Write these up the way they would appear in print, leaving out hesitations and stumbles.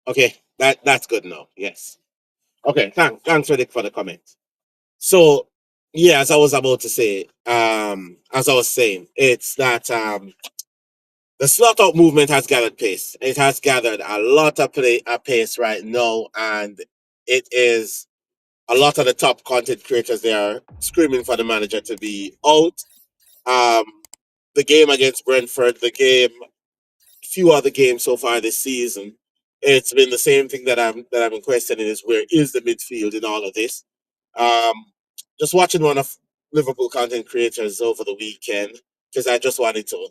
Okay, that's good now. Yes. Okay, thanks for the comment. So yeah, as I was about to say, as I was saying, it's that the slot out movement has gathered pace. It has gathered a lot of play pace right now, and it is a lot of the top content creators. They are screaming for the manager to be out. Um, the game against Brentford, the game, few other games so far this season, it's been the same thing that I've been questioning is where is the midfield in all of this? Um, just watching one of Liverpool content creators over the weekend because I just wanted to,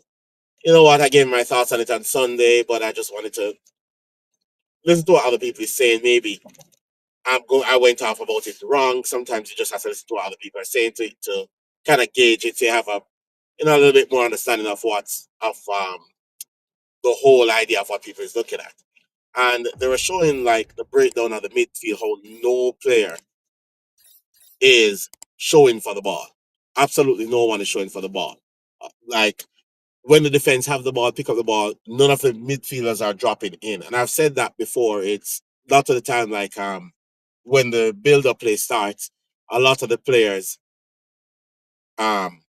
you know what, I gave my thoughts on it on Sunday, but I just wanted to listen to what other people are saying. Maybe I went off about it wrong. Sometimes you just have to listen to what other people are saying to kind of gauge it, to have a a little bit more understanding of what's of the whole idea of what people is looking at. And they were showing like the breakdown of the midfield, how no player is showing for the ball. Absolutely no one is showing for the ball. Like when the defense have the ball, pick up the ball, none of the midfielders are dropping in. And I've said that before. It's a lot of the time like when the build up play starts, a lot of the players um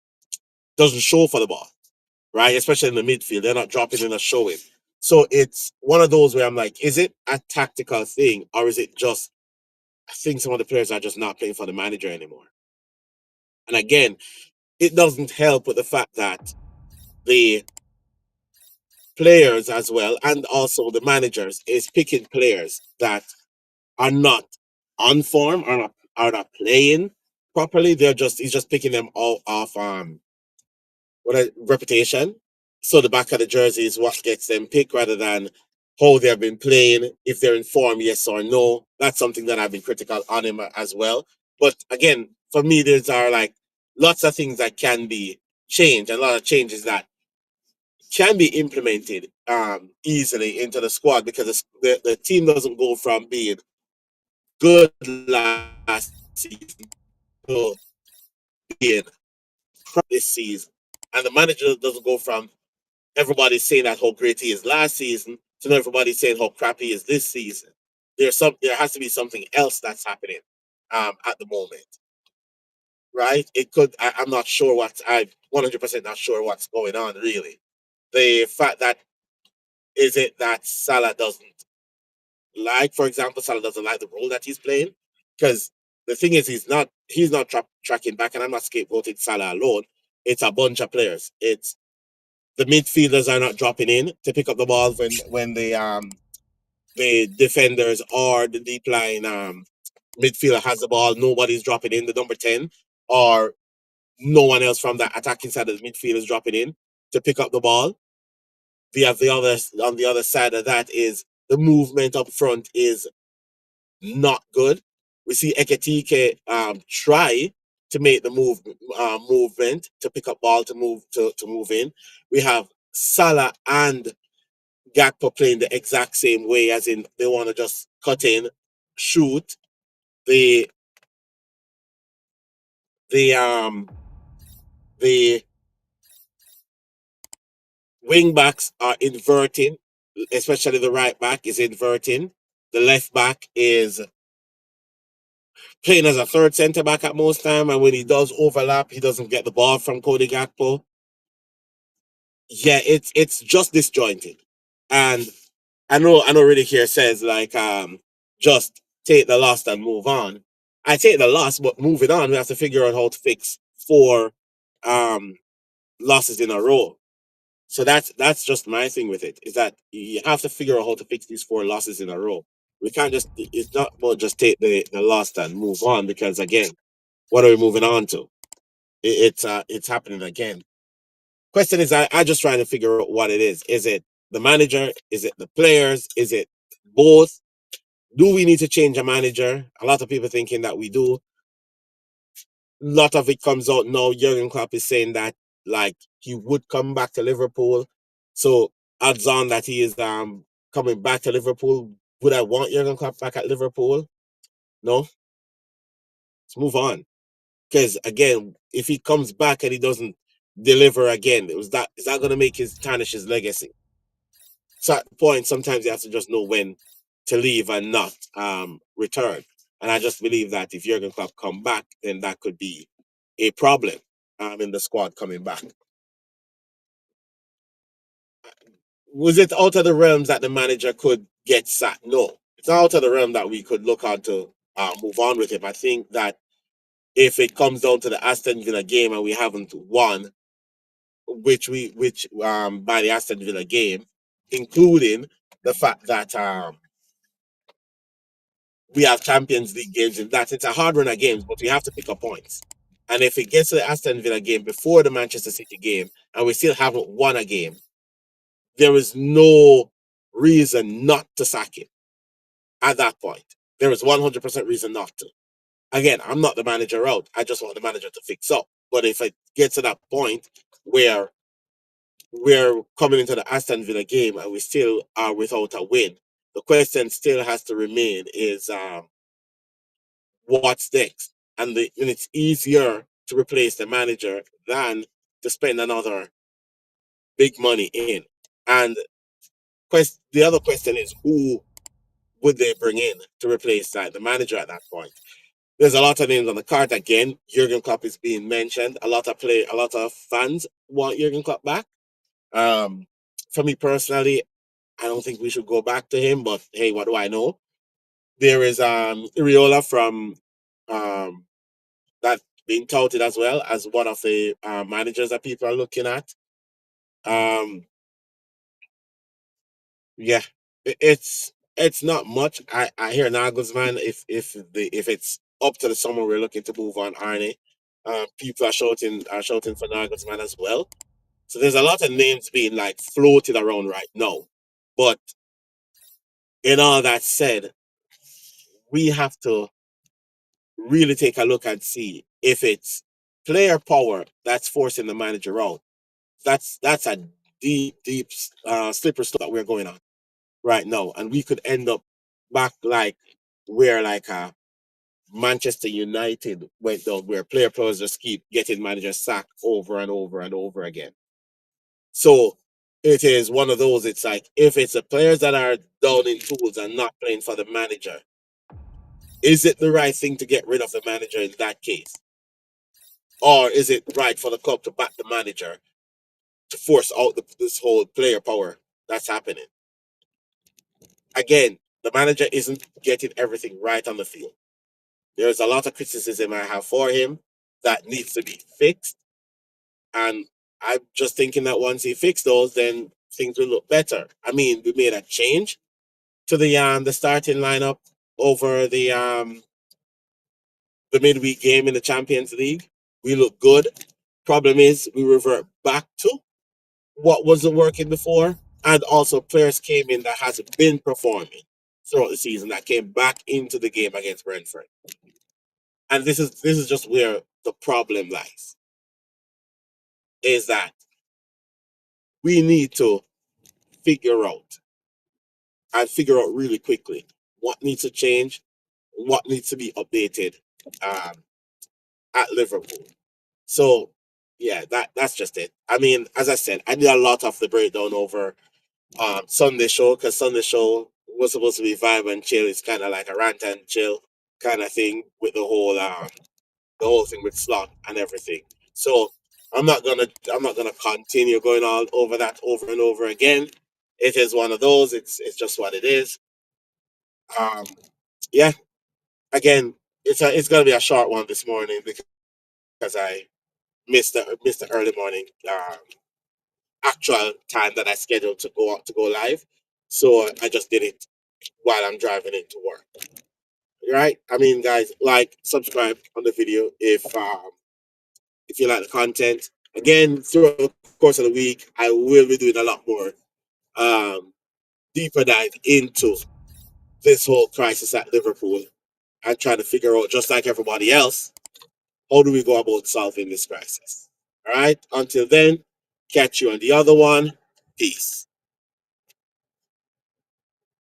doesn't show for the ball, right? Especially in the midfield. They're not dropping in or showing. So it's one of those where I'm like, is it a tactical thing or is it just I think some of the players are just not playing for the manager anymore? And again, it doesn't help with the fact that the players as well and also the managers is picking players that are not on form, are not playing properly. They're just he's just picking them all off what a reputation. So the back of the jersey is what gets them picked rather than how they've been playing, if they're in form, yes or no. That's something that I've been critical on him as well. But again, for me, there's are like lots of things that can be changed, and a lot of changes that can be implemented easily into the squad because the team doesn't go from being good last season to being crap this season. And the manager doesn't go from everybody's saying that how great he is last season to now everybody's saying how crap he is this season. There has to be something else that's happening at the moment, right? It could I'm not sure what I'm 100% not sure what's going on really. The fact that is it that Salah doesn't like, for example, Salah doesn't like the role that he's playing because the thing is he's not tracking back, and I'm not scapegoating Salah alone. It's a bunch of players. It's the midfielders are not dropping in to pick up the ball when the defenders or the deep line midfielder has the ball. Nobody's dropping in. The number 10 or no one else from the attacking side of the midfield is dropping in to pick up the ball. We have the other on the other side of that is the movement up front is not good. We see Eketike try to make the movement to pick up ball to move in. We have Salah and Gakpo playing the exact same way, as in they want to just cut in, shoot. The the um the wing backs are inverting, especially the right back is inverting. The left back is playing as a third centre back at most time, and when he does overlap, he doesn't get the ball from Cody Gakpo. Yeah, it's just disjointed, and I know really here says like just take the loss and move on. I take the loss, but moving on, we have to figure out how to fix four um losses in a row. So that's just my thing with it, is that you have to figure out how to fix these four losses in a row. We can't just it's not about just take the loss and move on, because again, what are we moving on to? It's happening again. Question is, I just trying to figure out what it is. Is it the manager? Is it the players? Is it both? Do we need to change a manager? A lot of people thinking that we do. A lot of it comes out now. Jurgen Klopp is saying that like he would come back to Liverpool. So odds on that he is coming back to Liverpool. Would I want Jurgen Klopp back at Liverpool? No. Let's move on. Because again, if he comes back and he doesn't deliver again, is that going to make his tarnish his legacy? So at the point, sometimes you have to just know when to leave and not return. And I just believe that if Jurgen Klopp come back, then that could be a problem in the squad coming back. Was it out of the realms that the manager could get sacked? No, it's not out of the realm that we could look on to move on with him. I think that if it comes down to the Aston Villa game and we haven't won, which by the Aston Villa game, including the fact that we have Champions League games and that it's a hard run of games, but we have to pick up points. And if it gets to the Aston Villa game before the Manchester City game and we still haven't won a game, there is no reason not to sack him at that point. There is 100% reason not to. Again, I'm not the manager out. I just want the manager to fix up. But if it gets to that point where we're coming into the Aston Villa game and we still are without a win, the question still has to remain is what's next? And it's easier to replace the manager than to spend another big money in. And the other question is who would they bring in to replace the manager at that point? There's a lot of names on the card again. Jurgen Klopp is being mentioned. A lot of fans want Jurgen Klopp back. For me personally, I don't think we should go back to him. But hey, what do I know? There is Iriola from that being touted as well as one of the managers that people are looking at. Um, yeah, it's not much. I hear Nagelsmann if it's up to the summer we're looking to move on Arne. People are shouting for Nagelsmann as well. So there's a lot of names being like floated around right now. But in all that said, we have to really take a look and see if it's player power that's forcing the manager out. That's a deep slipper slope that we're going on right now, and we could end up back like where like Manchester United went down, where player players just keep getting managers sacked over and over and over again. So it is one of those. It's like if it's the players that are down in tools and not playing for the manager, is it the right thing to get rid of the manager in that case? Or is it right for the club to back the manager to force out this whole player power that's happening? Again, the manager isn't getting everything right on the field. There's a lot of criticism I have for him that needs to be fixed. And I'm just thinking that once he fixed those, then things will look better. I mean, we made a change to the starting lineup over the midweek game in the Champions League. We look good. Problem is, we revert back to what wasn't working before, and also players came in that hasn't been performing throughout the season that came back into the game against Brentford. And this is just where the problem lies. Is that we need to figure out figure out really quickly what needs to change, what needs to be updated um, at Liverpool. So yeah, that's just it. I mean, as I said, I did a lot of the breakdown over Sunday show because Sunday show was supposed to be vibe and chill. It's kind of like a rant and chill kind of thing with the whole thing with Slot and everything. So I'm not gonna continue going all over that over and over again. It is one of those. It's just what it is. Um, yeah. Again, it's gonna be a short one this morning because I missed the early morning actual time that I scheduled to go out to go live. So I just did it while I'm driving into work. Right? I mean, guys, like, subscribe on the video if you like the content. Again, throughout the course of the week, I will be doing a lot more um, deeper dive into this whole crisis at Liverpool and trying to figure out, just like everybody else, how do we go about solving this crisis? All right. Until then, catch you on the other one. Peace.